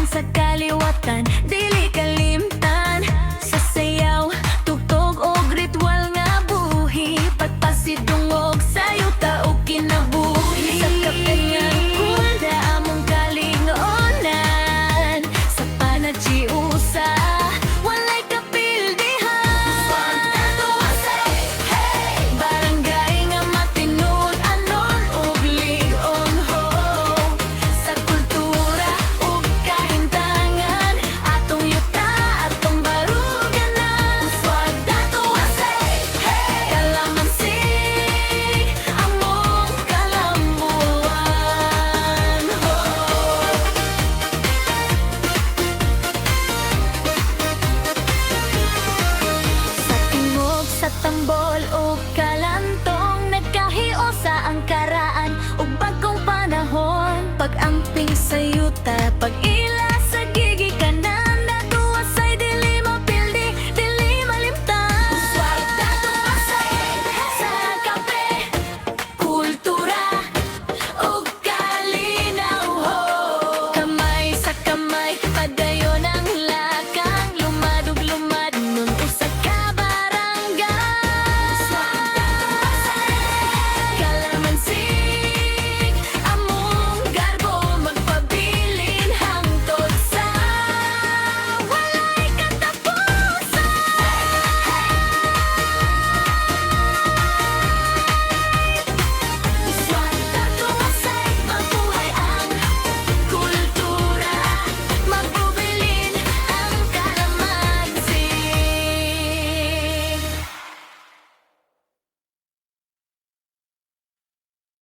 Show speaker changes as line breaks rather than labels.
sa kaliwatan, dili kalimtan. Sa sayaw, tugtog og ritual nga buhi, pagpasidungog sayo ta og kinabuhi. Sa kapengang kulda among kalingonan, sa panagsiusa walay kapildihan. Barangay nga matinud anon ug ligon ho, sa kultura ug kahintangan atong yuta, atong baruganan. Uswag dato asay, kalamansig among kalambuan ho. Sa tingog, sa tambol ug kalantong, nagkahiusa ang karaan ug bagong panahon. Pag-amping sa yuta, pag-ila sa gigikanan, natuwa sa'y dili mapildi, dili malimtan. Uswag dato asay, sa kape, kultura ug kalinaw ho. Kamay sa kamay, padayon